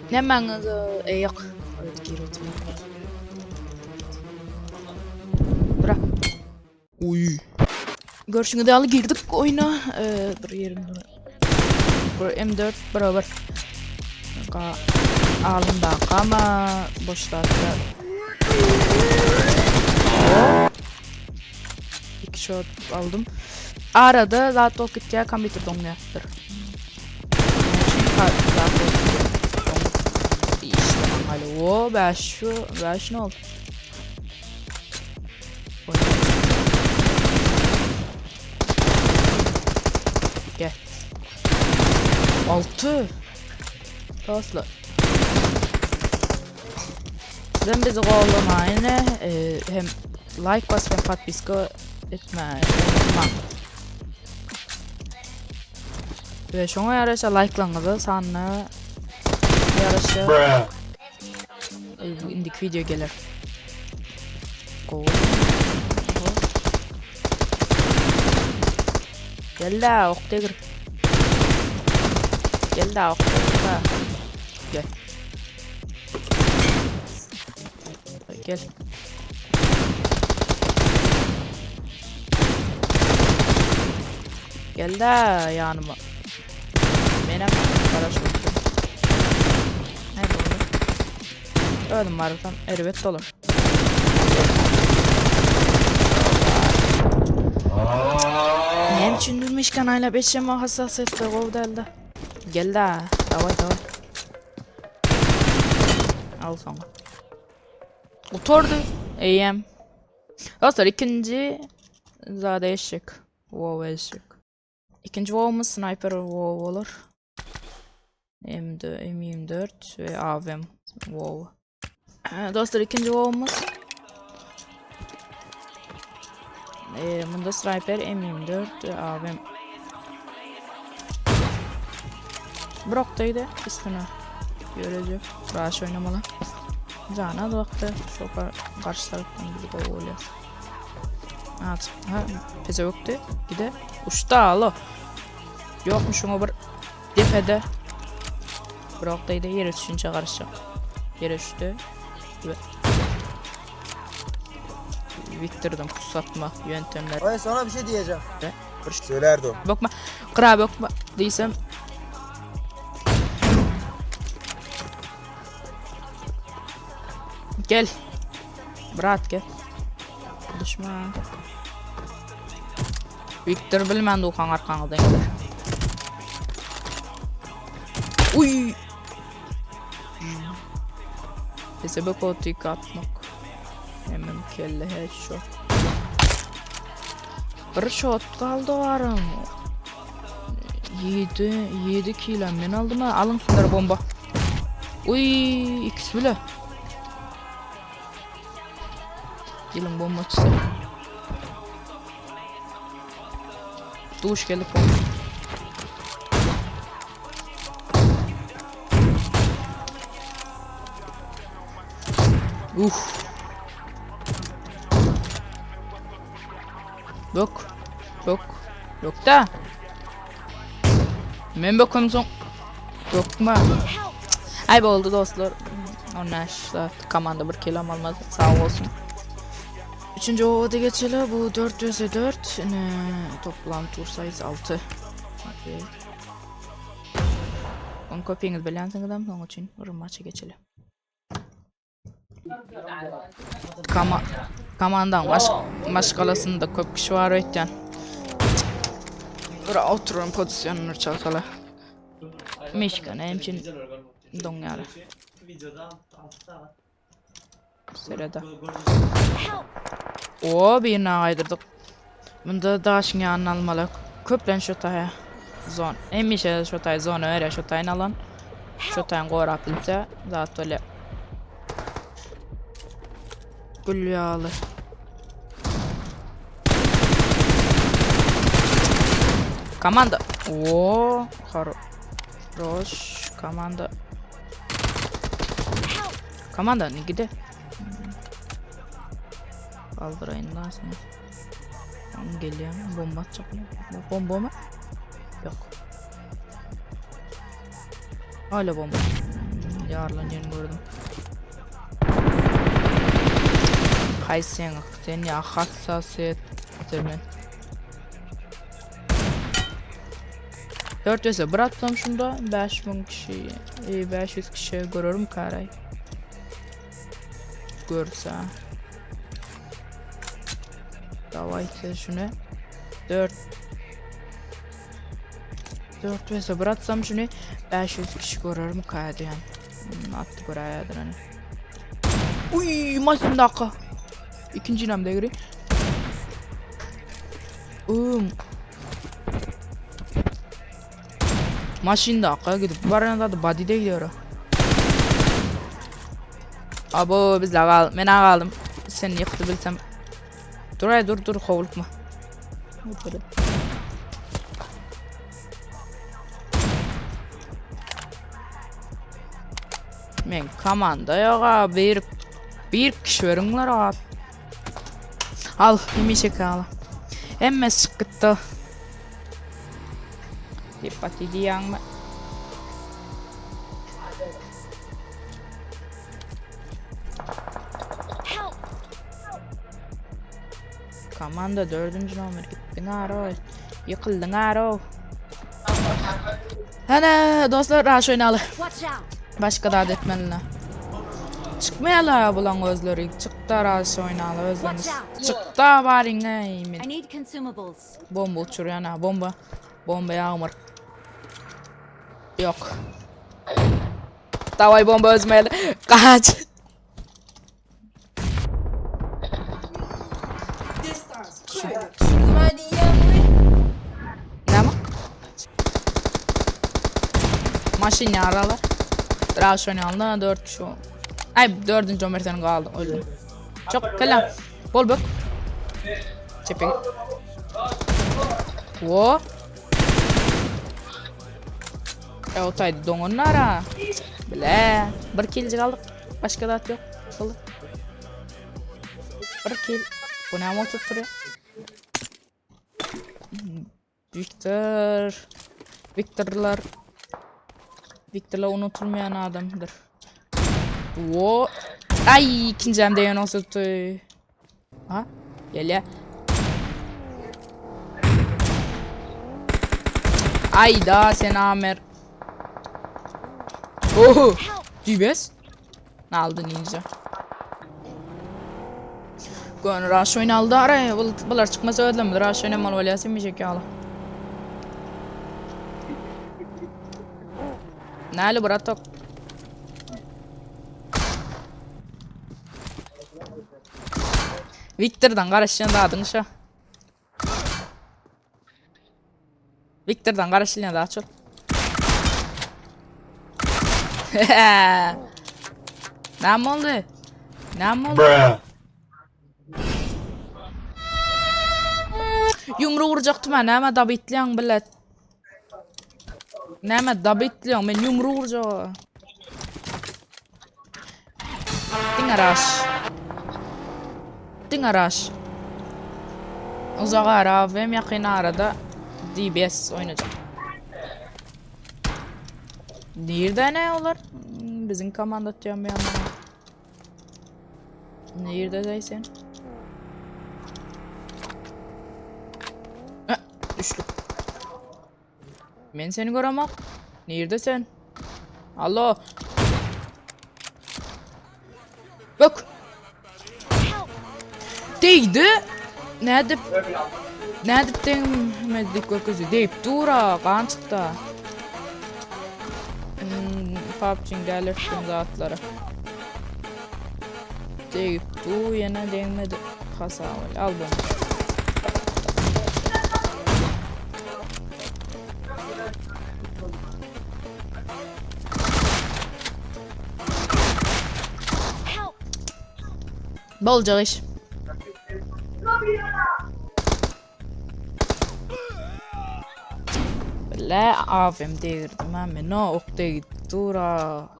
Hemen yok. Bırak. Uy. Görüşüne de girdik oyuna. Dur yerimde. Bu M4 beraber. Alında ama boşta. İki shot aldım. Arada zaten gideceği computer donmuyordur. İşte alo, beş ne oldu? Gel. 6. Dostlar. Sizden bizi qo'llamayni hem like bas hem подписка etmeyi unutmang. Ve şuna yarasha like'larınızı sanına yarasha indiki video gelir. Gel la okta gir. Gel la okta. Gel. Gel. Gel de yanıma. Benim arkadaş oldu. Nerede oldu? Öldüm varlıktan. Evet olur. Nem düşündürmüş kanayla beşeme hassasiyetle kovdaldı. Gel de. Davay. Al sana. Oturdu. AM. Dostlar ikinci zade eşek. Wow eşek. İkinci wow'umuz sniper wow olur. M24 ve AVM wow. Dostlar ikinci wow'umuz. Bunda sniper M24 ve AVM. Brock'taydı üstüne. Göreceğim. Rush oynamalı. Cana da baktı. Şu karşı taraftan bizi kovalıyor. Evet. Peze yoktu. Gide. Uçta alo. Yokmuş şuna bir defede. Brock'taydı. Yere düşünce karışacak. Yere düştü. Ve bitirdim pusatma yöntemler. Ay sana bir şey diyeceğim. Söylerdi o. Bakma. Kıra bakma. Değilsem. Gel. Brat gel. Düşme. Victor bilmem de okan arkanıdan gelir. Uy. Bize bak o tık atmak. Hemen kelle headshot. Bir shot kaldı varım. 7 kilo men aldım ha. Alın şunları bomba. Uy, ikisi bile. Gelin bomba atıştı. Duş gelip bomba. Yok da. Men bakayım son. Yok mu? Ay oldu dostlar. Onlar komanda bir kill almadı. Sağ olsun. Üçüncü ovada geçelim. Bu 404. Toplam tur sayısı 6. Onu kopyanız belirlensin adam. Onun için maça geçelim. Komandan başkalasında köp kişi var öğütten. Bura oturun pozisyonunu çalkala. Meşkan hemçin donları. Sırada. O birine aydırdık. Bunda daşın yanına almalı. Köplen şotaya. Zon. Emişe şotaya zonu öyle şotayın alan. Şotayın korak bilse. Zaten öyle. Gül yağlı. Komanda. Oo, Roş komanda. Komanda ne gide? Kaldırayım daha sonra. Geliyor. Bomba atacak. Bomba mı? Yok. Hala bomba. Yarlan yerini gördüm. Haysen sen ya hassasiyet bitirmen. 4 ise bıraktım şunda 5000 kişi 500 kişi görürüm karay. Görse. Davayte şunu 4 ise bıraksam şunu 500 kişi görürüm karay yani. Attı buraya yani. Uy maçın dakika. İkinci namda göre. Maşin dakika gidip barına da body'de gidiyor. Abo biz lagal, men ağalım. Sen yıktı bilsem. Dur kovulma. Men komanda yok abi. Bir kişi veringler abi. Al, yemişe kal. Emme sıkıntı. Dipati diyang mı? Komanda 4. numara gittin aro. Yıkıldın aro. Hana dostlar raş oynalı. Başka da etmenle. Çıkmayalar bulan özleri. Çıktı raş oynalı özlerimiz. Çıktı varin neymin. Bomba uçuruyor ana bomba. Bomba yağmur. Yok. Davay bomba özmeli. Kaç. Ne mi? Maşin yaralar. Raş oynayalım 4 kişi. Ay 4. Ömer'den kaldı öldüm. Çok kelam. Bol bak. Çepek. Wo. Otaydı dongunlara. Bile. Bir kill kaldık. Başka da at yok. Kaldı. Bir kill. Bu ne ama tutturuyor? Victor'lar unutulmayan adamdır. Wo. Ay ikinci hem de yan olsun. Ha? Gel ya. Ay da sen Amer. Oh. GBS. Ne aldın ninja? Gön raş oynaldı araya. Bunlar çıkmasa ödlemedi. Raş oynamalı valyasın bir şekilde. Nali bratok. Victor'dan karışınca adın şu. Victor'dan karışınca daha çok. Ne oldu? Yumru vuracaktım ben ama da bitliyorsun bilet. Neme da bitliyorsun ben yumru vuracağım. Dingaraş. Uzağa ara ve yakın arada DBS oynayacak. Nerede ne olur? Bizim komanda atacağım bir yandan. Neredeysen? Düştük. Ben seni göremem. Neredesin? Alo. Bak. Değdi. Nerede demedik o kızı deyip dura kan çıktı. PUBG'nin gelirsin zatları. Deyip du yine değmedi. Kasa al bunu. Bolca iş. Böyle AVM değirdim ama ne ok değil dura.